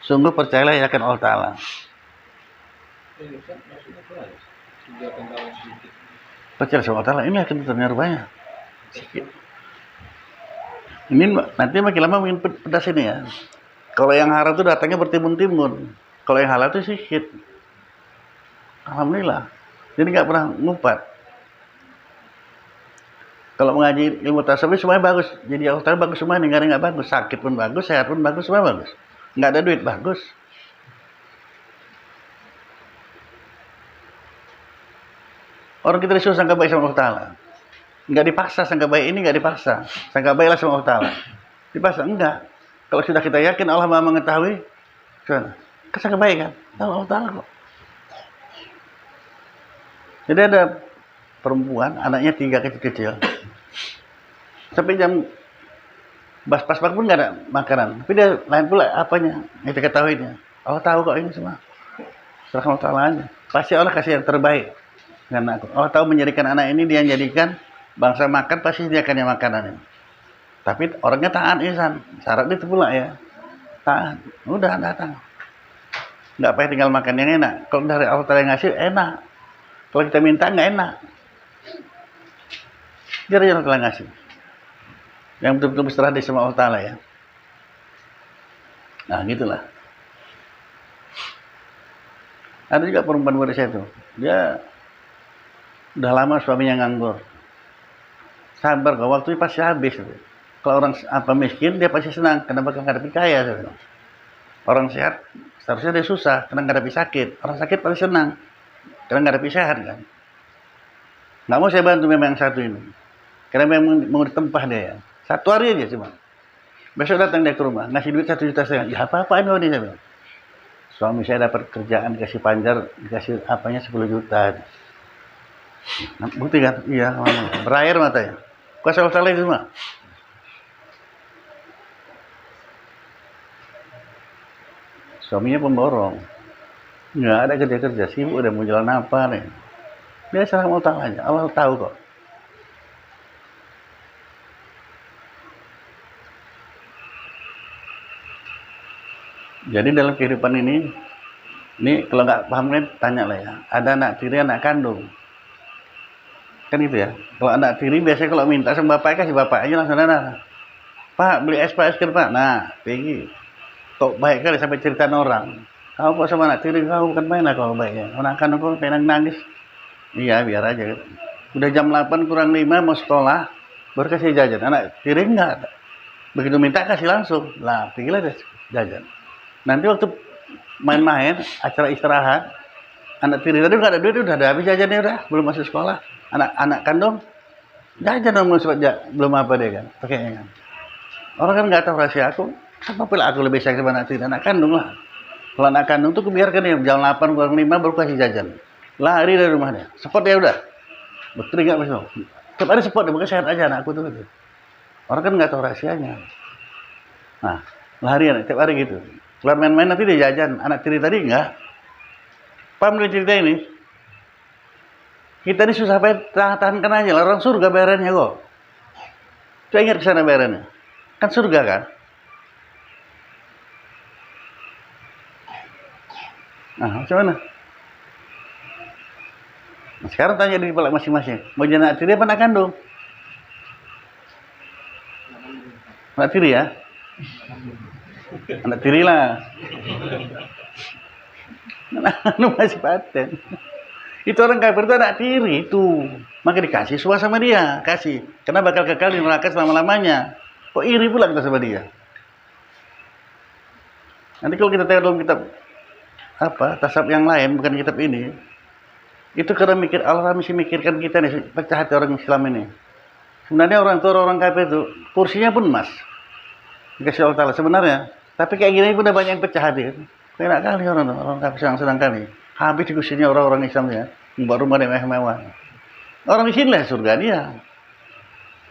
sungguh percayalah ya akan Allah Ta'ala. Percaya sama Allah Ta'ala, ini akan ternyata banyak. Sedikit. Ini nanti makin lama makin pedas ini ya. Kalau yang haram itu datangnya bertimbun-timbun. Kalau yang halal itu sedikit. Alhamdulillah. Jadi nggak pernah ngumpat. Kalau mengaji ilmu tasawuf semuanya bagus. Jadi Allah Ta'ala bagus semua, nggak ada nggak bagus. Sakit pun bagus, sehat pun bagus, semua bagus. Nggak ada duit bagus. Orang kita disuruh sangka baik sama Allah Ta'ala. Nggak dipaksa sangka baik ini, nggak dipaksa. Sangka baiklah sama Allah Ta'ala. Dipaksa? Enggak. Kalau sudah kita yakin Allah Maha mengetahui, kan sangka baik kan? Tahu Allah Ta'ala kok. Jadi ada perempuan, anaknya 3 kecil-kecil. Sampai jam pas pun nggak ada makanan. Tapi dia lain pula apanya, itu ketahuinya. Allah tahu kok ini semua. Serahkan Allah Ta'ala aja. Pasti Allah kasih yang terbaik. Karena Allah tahu menjadikan anak ini, dia jadikan bangsa makan, pasti dia akan yang makanannya. Tapi orangnya taat insan. Syarat itu pula ya. Taat. Udah datang. Nggak payah tinggal makan yang enak. Kalau dari Allah Ta'ala yang ngasih, enak. Kalau kita minta nggak enak. Dia yang Allah Ta'ala ngasih. Yang betul-betul berserah di sama Allah Ta'ala ya. Nah gitulah. Ada juga perempuan pada saya tuh. Dia udah lama suaminya nganggur. Sabar kok, waktunya pasti habis. Kalau orang miskin dia pasti senang karena bakal ngadepi kaya. Orang sehat seharusnya dia susah karena ngadepi sakit. Orang sakit pasti senang karena ngadepi sehat kan. Nggak mau saya bantu memang yang satu ini. Karena memang mau ditempah dia ya. 1 hari aja cuma. Besok datang dia ke rumah, ngasih duit 1,5 juta. Ya apa-apaan loh ini saya bilang. Suami saya dapat kerjaan, dikasih panjar, dikasih apanya 10 juta. Nah, bukti kan? Iya, berair matanya. Kuasa Allah Ta'ala itu semua. Suaminya pemborong. Nggak ada kerja-kerja, sibuk udah mau jalan apa nih. Dia serah Allah Ta'ala aja, Allah tahu kok. Jadi dalam kehidupan ini kalau nggak paham kan tanya lah ya. Ada anak tiri, anak kandung. Kan gitu ya. Kalau anak tiri biasanya kalau minta sama bapak, kasih bapak aja langsung. Nah. Pak, beli es krim Pak. Nah, pergi. Kok baik kali sampai cerita orang. Kamu kok sama anak tiri, kamu bukan main lah kalau baiknya. Anak kandung kok pengen nangis. Iya, biar aja. Udah jam 8 kurang 5 mau sekolah, baru kasih jajan. Anak tiri enggak. Begitu minta kasih langsung. Lah, pergilah deh jajan. Nanti waktu main-main, acara istirahat, anak tiri tadi nggak ada duit, udah ada habis jajannya udah, belum masuk sekolah. Anak kandung, jajan belum apa deh kan, pakainya kan. Orang kan nggak tahu rahasia aku, apa pula aku lebih sayang sama anak tiri, anak kandung lah. Kalau anak kandung tuh kebiarkan dia jam 8 kurang 5 baru kasih jajan. Lari dari rumahnya, sport ya udah, betul nggak besok. Tiap hari sport, bukan sehat aja anakku tuh. Orang kan nggak tahu rahasianya. Nah, lari tiap hari gitu. Keluar main-main nanti dia jajan. Anak tiri tadi enggak. Paham dengan cerita ini? Kita ini susah tahankan aja lah. Orang surga bayarannya kok. Coba ingat kesana bayarannya. Kan surga kan? Nah, macam mana? Nah, sekarang tanya di kepala masing-masing. Mau jadi anak tiri apa anak kandung? Anak tiri ya? Anak tiri lah. Anak masih paten. Itu orang kafir itu anak tiri itu. Maka dikasih semua sama dia, kasih. Karena bakal kekal di neraka selama-lamanya. Kok iri pula kita sama dia? Nanti kalau kita tengok dalam kitab tasawuf yang lain, bukan kitab ini, itu karena Allah masih mikirkan kita nih, pecah hati orang Islam ini. Sebenarnya orang kafir itu kursinya pun emas. Dikasih Allah Ta'ala sebenarnya. Tapi kayak gini udah banyak yang pecah hati. Enak kali orang kafir senang kali. Habis di kursinya orang-orang Islam ya. Membuat rumah mewah-mewah. Orang di sini lah surga dia.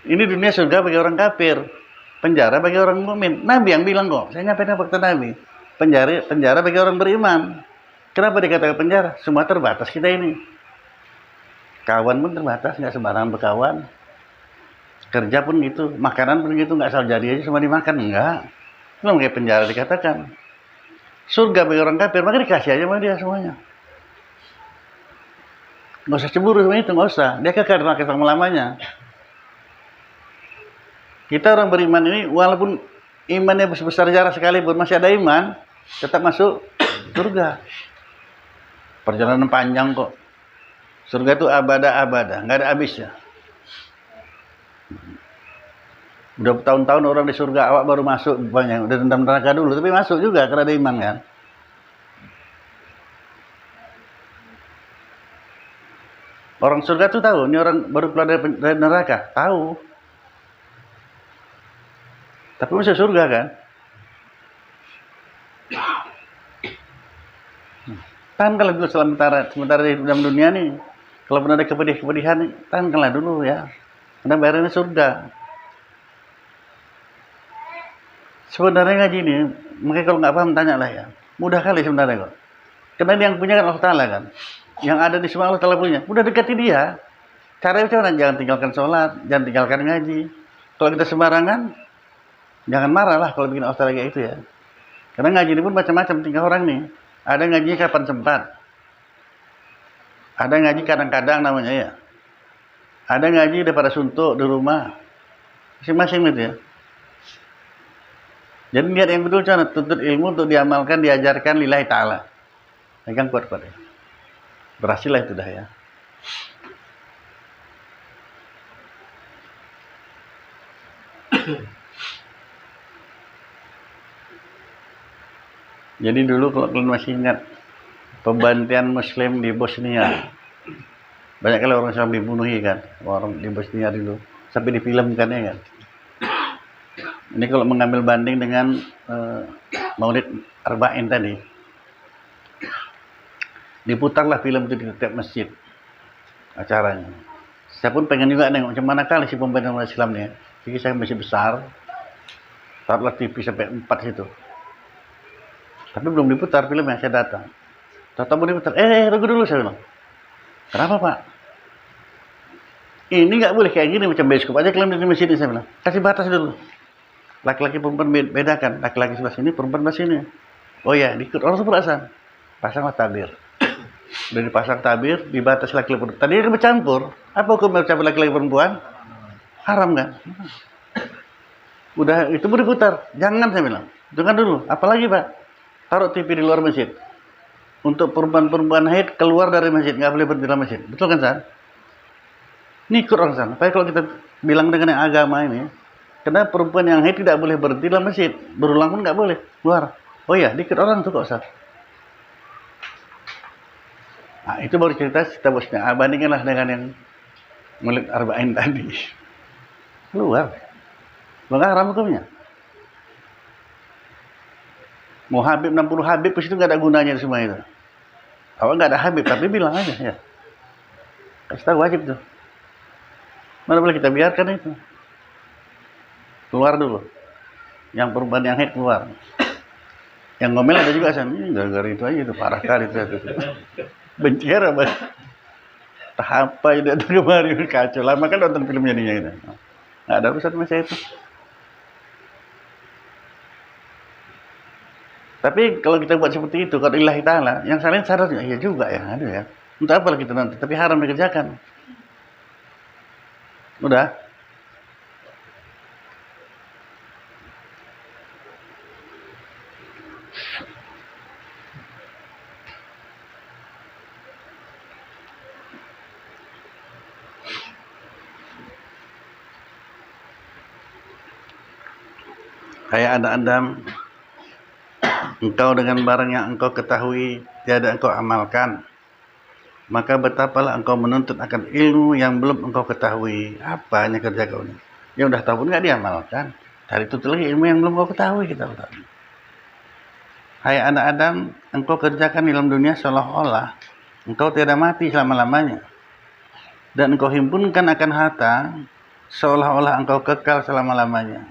Ini dunia surga bagi orang kafir. Penjara bagi orang mukmin. Nabi yang bilang kok. Saya nyampein fakta Nabi. Penjara bagi orang beriman. Kenapa dikatakan penjara? Semua terbatas kita ini. Kawan pun terbatas, nggak sembarangan berkawan. Kerja pun gitu, makanan pun gitu, nggak asal jadi aja semua dimakan, enggak. Itu kayak penjara dikatakan. Surga bagi orang kafir, maka dikasih aja sama dia semuanya. Nggak usah cemburu sama itu, nggak usah. Dia kekal selama-lamanya. Kita orang beriman ini, walaupun imannya besar jarak sekalipun, masih ada iman, tetap masuk surga. Perjalanan panjang kok. Surga itu abada-abada, nggak ada habisnya. Udah tahun-tahun orang di surga, awak baru masuk banyak, udah dendam neraka dulu, tapi masuk juga karena ada iman kan. Orang surga tuh tahu, ini orang baru keluar dari neraka, tahu. Tapi masuk surga kan. Tahankanlah dulu sementara di dalam dunia nih. Kalau pun ada kepedihan, tahankanlah dulu ya. Karena bayarannya surga. Sebenarnya ngaji ini, makanya kalau nggak paham tanyalah ya. Mudah kali sebenarnya kok. Karena yang punya kan Allah Ta'ala kan. Yang ada di semua Allah Ta'ala punya. Udah dekati dia. Caranya macam jangan tinggalkan sholat, jangan tinggalkan ngaji. Kalau kita sembarangan, jangan marah lah kalau bikin Allah Ta'ala kayak itu ya. Karena ngaji ini pun macam-macam tinggal orang nih. Ada ngaji kapan sempat. Ada ngaji kadang-kadang namanya ya. Ada ngaji daripada suntuk di rumah. Masing-masing gitu ya. Jadi niat yang betul cara tuntut ilmu untuk diamalkan, diajarkan lillahi ta'ala. Pegang kuat-kuat ya. Berhasil lah itu dah ya. Jadi dulu kalau kalian masih ingat pembantian Muslim di Bosnia, banyak kali orang Islam dibunuhi kan, orang di Bosnia dulu, sampai difilmkan ya kan. Ini kalau mengambil banding dengan Maulid Arba'in tadi, diputarlah film itu di setiap masjid acaranya. Saya pun pengen juga nengok macam mana kali si pembantian Islam nih. Jadi saya masih besar, taruhlah TV sampai 4 situ. Tapi belum diputar filmnya, saya datang. Tahu mau diputar, tunggu dulu saya bilang. Kenapa Pak? Ini nggak boleh kayak gini, macam bioskop aja kalian di masjid ini, saya bilang. Kasih batas dulu. Laki-laki perempuan bedakan, laki-laki sebelah sini, perempuan sebelah sini. Oh ya, diikut orang itu perasaan. Pasanglah tabir. Udah dipasang tabir, dibatas laki-laki perempuan. Tadi dia bercampur. Apa hukum bercampur laki-laki perempuan? Haram kan? Udah itu mau diputar. Jangan saya bilang. Jangan dulu. Apalagi Pak? Taruh TV di luar masjid. Untuk perempuan-perempuan haid keluar dari masjid, nggak boleh berdiri dalam masjid. Betul kan, San? Ini ikut orang sana. Tapi kalau kita bilang dengan yang agama ini, karena perempuan yang haid tidak boleh berdiri dalam masjid, berulang pun nggak boleh keluar. Oh ya, dikit orang tuh kok, San. Nah, itu baru cerita Bosnia. Bandingkanlah dengan yang Maulid Arba'in tadi. Keluar. Maka haram hukumnya. Mau Habib 60 Habib, ke situ nggak ada gunanya semua itu. Awal nggak ada Habib, tapi bilang aja ya. Kasih tahu wajib tuh. Mana boleh kita biarkan itu. Keluar dulu. Yang perempuan yang haid keluar. Yang ngomel ada juga San. Ini gara-gara itu aja itu parah kali itu. Benci apa? Tahap apa ini datang kemari kacau. Lama kan nonton filmnya dia itu. Nggak ada urusan sama saya itu. Tapi kalau kita buat seperti itu, kalau illahi ta'ala, yang salin sadar, ya juga ya, ada ya. Untuk apa kita nanti? Tapi haram dikerjakan. Udah. Kayak ada Adam. Engkau dengan barang yang engkau ketahui tiada engkau amalkan. maka betapalah engkau menuntut akan ilmu yang belum engkau ketahui. Apa hanya kerja kau ini? Yang udah tahu pun nggak diamalkan. Dari itu lagi ilmu yang belum kau ketahui kita ketahui. Hai anak Adam, engkau kerjakan dalam dunia seolah-olah engkau tiada mati selama-lamanya. Dan engkau himpunkan akan harta seolah-olah engkau kekal selama-lamanya.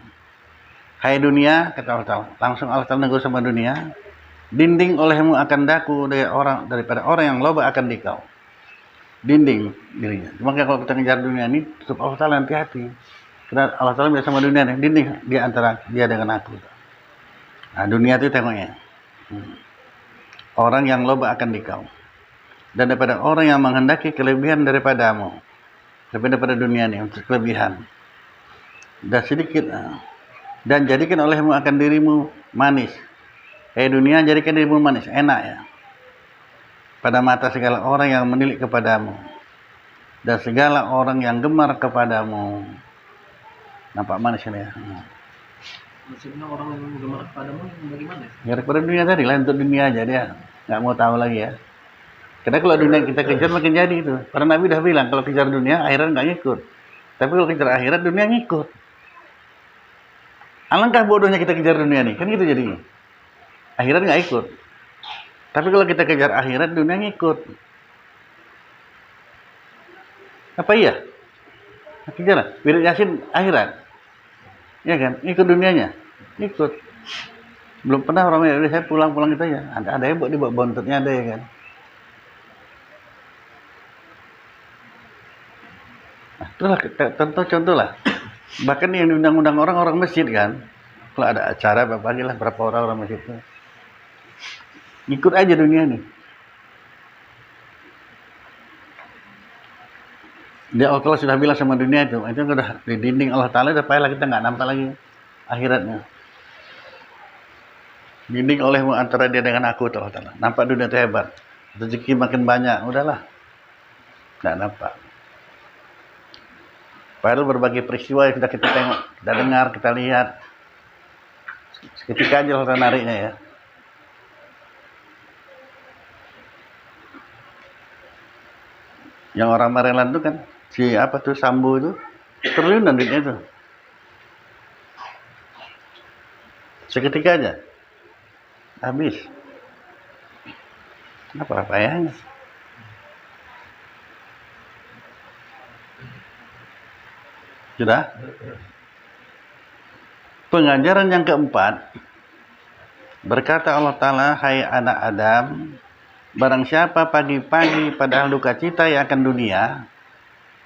Hai dunia, kata Allah Ta'ala, langsung Allah Ta'ala negur sama dunia, dinding olehmu akan daku daripada orang yang loba akan dikau. Dinding dirinya. Cuma kalau kita ngejar dunia ini, tutup Allah Ta'ala, hati-hati. Karena Allah Ta'ala biasa sama dunia nih, dinding di antara dia dengan aku. Nah, dunia itu tengoknya. Orang yang loba akan dikau. Dan daripada orang yang menghendaki kelebihan daripadamu. Daripada dunia ini, untuk kelebihan. Dan sedikit. Dan jadikan olehmu akan dirimu manis. Dunia jadikan dirimu manis, enak ya. Pada mata segala orang yang menilik kepadamu. Dan segala orang yang gemar kepadamu. Nampak manis ini ya. Maksudnya orang yang gemar kepadamu bagaimana? Ya daripada dunia tadi lah, untuk dunia aja dia. Nggak mau tahu lagi ya. Karena kalau dunia kita kejar makin jadi itu. Para Nabi udah bilang, kalau kejar dunia akhirat nggak ngikut. Tapi kalau kejar akhirat dunia ngikut. Alangkah bodohnya kita kejar dunia nih, kan gitu jadinya. Akhirat nggak ikut. Tapi kalau kita kejar akhirat, dunia ngikut. Apa iya? Kejar lah. Wirid Yasin akhirat. Ya kan? Ikut dunianya. Ikut. Belum pernah orang Indonesia pulang-pulang gitu aja. Ada yang dibawa bontotnya ada ya kan. Nah, itulah contoh lah. Bahkan yang diundang-undang orang masjid kan. Kalau ada acara bagilah berapa orang masjid itu. Ikut aja dunia nih. Dia Allah sudah bilang sama dunia itu udah di dinding Allah Ta'ala, udah payah kita nggak nampak lagi akhiratnya. Dinding olehmu antara dia dengan aku, Allah Ta'ala. Nampak dunia itu hebat. Rezeki makin banyak, udahlah. Nggak nampak. Padahal berbagai peristiwa yang sudah kita tengok, kita dengar, kita lihat. Seketika aja Allah Ta'ala nariknya ya. Yang orang Maryland itu kan, Sambo itu, triliunan duitnya itu. Seketika aja. Habis. Apa payahnya? Sudah? Pengajaran yang keempat. Berkata Allah Ta'ala, hai anak Adam, barang siapa pagi-pagi padahal duka cita yang akan dunia.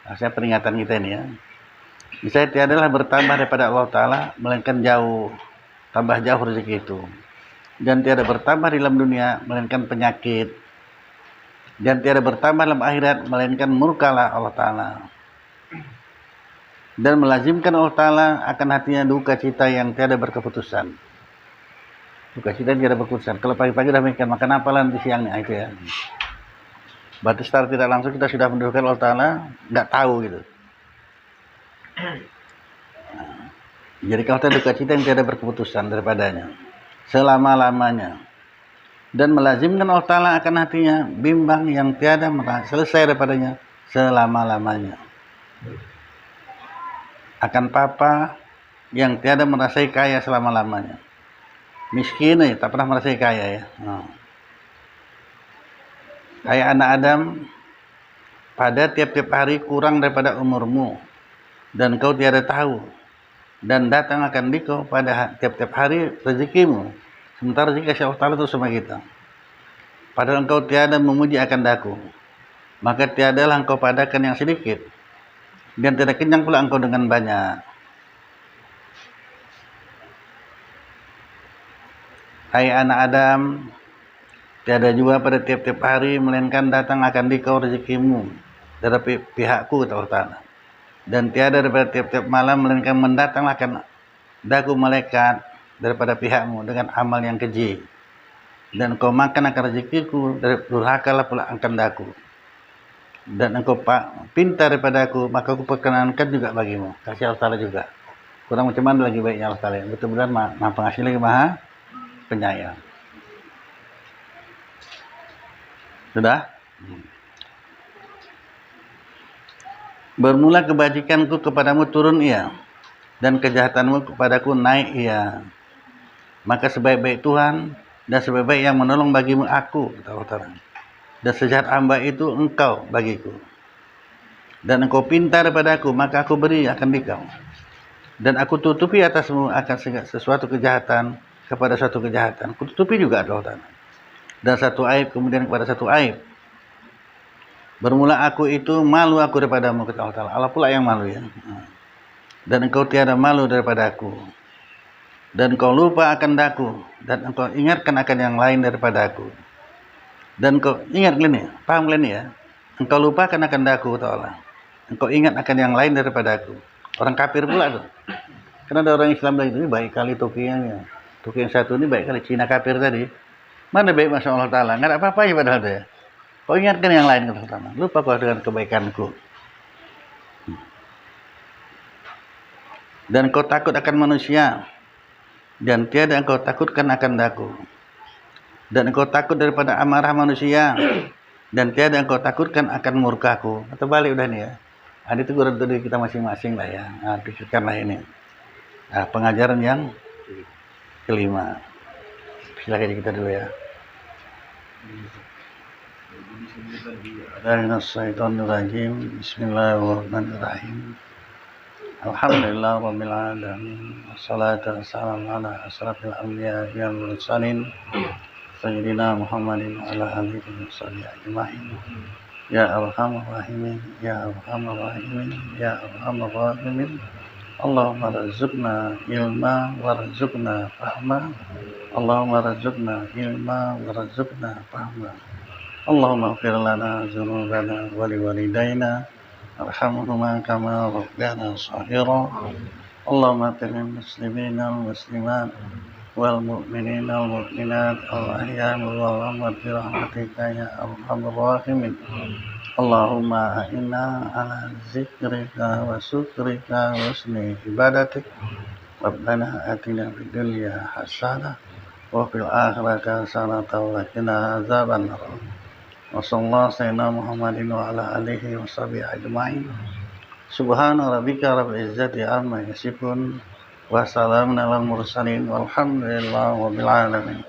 Saya peringatan kita ini ya. Saya tiadalah bertambah daripada Allah Ta'ala, melainkan jauh. Tambah jauh rezeki itu. Dan tiada bertambah di dalam dunia, melainkan penyakit. Dan tiada bertambah dalam akhirat, melainkan murkalah Allah Ta'ala. Dan melazimkan Allah Ta'ala akan hatinya duka cita yang tiada berkeputusan. Duka cita yang tiada berkeputusan. Kalau pagi-pagi udah mikir, makan apa lah nanti siangnya, itu ya. Berarti secara tidak langsung kita sudah mendudukan Allah Ta'ala, nggak tahu gitu. Jadi kalau kita duka cita yang tiada berkeputusan daripadanya, selama-lamanya. Dan melazimkan Allah Ta'ala akan hatinya bimbang yang tiada selesai daripadanya, selama-lamanya. Akan papa yang tiada merasai kaya selama-lamanya. Miskin ya, tak pernah merasai kaya ya. Hai anak Adam, pada tiap-tiap hari kurang daripada umurmu, dan kau tiada tahu, dan datang akan dikau pada tiap-tiap hari rezekimu, sementara rezeki kasih Allah Ta'ala itu sama kita. Padahal engkau tiada memuji akan daku, maka tiadalah engkau padakan yang sedikit, dan tidak kenyang pula engkau dengan banyak. Hai anak Adam, tiada juga pada tiap-tiap hari melainkan datang akan dikau rezekimu dari pihakku, kata Allah Ta'ala. Dan tiada daripada tiap-tiap malam melainkan mendatang akan daku malaikat daripada pihakmu dengan amal yang keji. Dan kau makan akan rezekiku, dari durhakalah pula akan daku. Dan engkau pintar daripada aku, maka aku perkenankan juga bagimu. Kasih Allah Ta'ala juga. Kurang macam mana lagi baiknya Allah Ta'ala. Betul-betul maha pengasih lagi maha penyayang. Sudah? Bermula kebajikanku kepadamu turun ia, dan kejahatanmu kepadaku naik ia. Maka sebaik-baik Tuhan dan sebaik-baik yang menolong bagimu aku, kata Allah Ta'ala. Dan sejahat hamba itu engkau bagiku. Dan engkau pinta daripada aku, maka aku beri akan dikau. Dan aku tutupi atasmu akan sesuatu kejahatan kepada suatu kejahatan. Aku tutupi juga Allah Ta'ala. Dan satu aib kemudian kepada satu aib. Bermula aku itu malu aku daripadamu, kata Allah Ta'ala. Allah pula yang malu ya. Dan engkau tiada malu daripada aku. Dan engkau lupa akan daku, dan engkau ingatkan akan yang lain daripada aku. Dan engkau ingat gini, paham gini ya? Engkau lupakan akan daku, kata Allah. Engkau ingat akan yang lain daripada aku. Orang kafir pula tuh. Karena ada orang Islam lagi itu baik kali tokinya. Toki yang satu ini baik kali, Cina kafir tadi. Mana baik Masya Allah Ta'ala, nggak ada apa-apa ya padahal dia. Kau ingatkan yang lain, kata Allah. Lupa kau dengan kebaikanku. Dan kau takut akan manusia, dan tiada engkau takutkan akan daku. Dan engkau takut daripada amarah manusia, dan tiada engkau takutkan akan murkaku. Atau balik udah nih ya. Ada teguran dari kita masing-masing lah ya. Nah, pikirkanlah ini. Nah, pengajaran yang kelima. Silakan kita dulu ya. Bismillahirrahmanirrahim. Bismillahirrahmanirrahim. Alhamdulillah rabbil alamin. Wassalatu wassalamu ala asrafil anbiya wal mursalin sayyidina Muhammadin wa ala alihi washabbihi ajmain. Ya arhamar rahimin, ya arhamar rahimin, ya arhamar rahimin. Allahumma rzuqna ilma warzuqna fahma. Allahumma rzuqna ilma warzuqna fahma. Allahumma ighfir lana dzunubana wa liwalidayna arhamhuma kama rabbana shaghira. Allahumma ighfir lil muslimina wal muslimat wal mu'minina wal mu'minat al ahya'i wal amwat bi rahmatika ya arhamar rahimin. Allahumma a'inna ala zikrika wa syukrika wa husni ibadatik. Rabbana atina fid dunya hasanah wa fil akhirati hasanah wa qina adzabannar. Wa sallallahu sayyidina Muhammadin wa ala alihi wa sahbihi ajma'in. Subhana rabbika rabbil izzati amma yasifun wa salamun alal mursalin walhamdulillahi rabbil alamin.